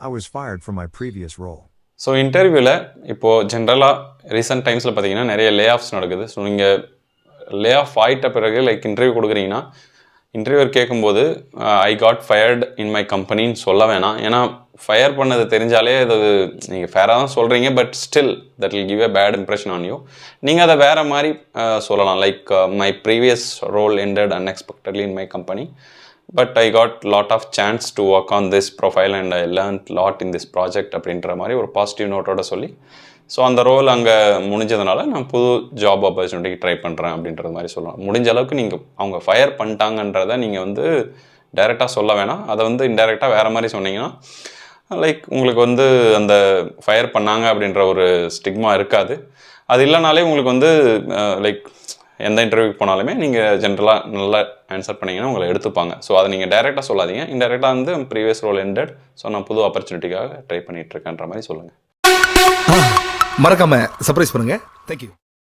I was fired from my previous role. So இன்டர்வியூவில் இப்போது ஜென்ரலாக ரீசெண்ட் டைம்ஸில் பார்த்தீங்கன்னா நிறைய லே ஆஃப்ஸ் நடக்குது. ஸோ நீங்கள் லே ஆஃப் ஆகிட்ட பிறகு இன்டர்வியூ கொடுக்குறீங்கன்னா இன்டர்வியூவர் கேட்கும்போது I got fired in my கம்பெனின்னு சொல்ல வேணாம். ஏன்னா ஃபயர் பண்ணது தெரிஞ்சாலே அது நீங்கள் ஃபேராக தான் சொல்கிறீங்க, but still that will give a bad impression on you. நீங்கள் அதை வேறு மாதிரி சொல்லலாம். Like my previous role ended unexpectedly in my company, but I got lot of chance to work on this profile and I learn lot in this project அப்படின்ற மாதிரி ஒரு positive நோட்டோட சொல்லி, so அந்த ரோல் அங்கே முடிஞ்சதுனால நான் புது ஜாப் ஆப்பர்ச்சுனிட்டிக்கு ட்ரை பண்ணுறேன் அப்படின்றது மாதிரி சொல்லலாம். முடிஞ்ச அளவுக்கு நீங்கள் அவங்க ஃபயர் பண்ணிட்டாங்கன்றதை நீங்கள் டைரெக்டாக சொல்ல வேணாம். அதை இன்டெரக்டாக வேறு மாதிரி சொன்னீங்கன்னா லைக் உங்களுக்கு அந்த ஃபயர் பண்ணாங்க அப்படின்ற ஒரு ஸ்டிக்மா இருக்காது. அது இல்லைனாலே உங்களுக்கு லைக் எந்த இன்டர்வியூக்கு போனாலுமே நீங்கள் ஜென்ரலாக நல்லா ஆன்சர் பண்ணிங்கன்னா உங்களை எடுத்துப்பாங்க. ஸோ அதை நீங்கள் டைரெக்டாக சொல்லாதீங்க. இன்டெரக்டாக ப்ரீவியஸ் ரோல் எண்டட், ஸோ நான் புது ஆப்பர்ச்சுனிட்டிக்காக ட்ரை பண்ணிகிட்ருக்கேன்ற மாதிரி சொல்லுங்கள். மறக்காம சர்ப்ரைஸ் பண்ணுங்க. தேங்க்யூ.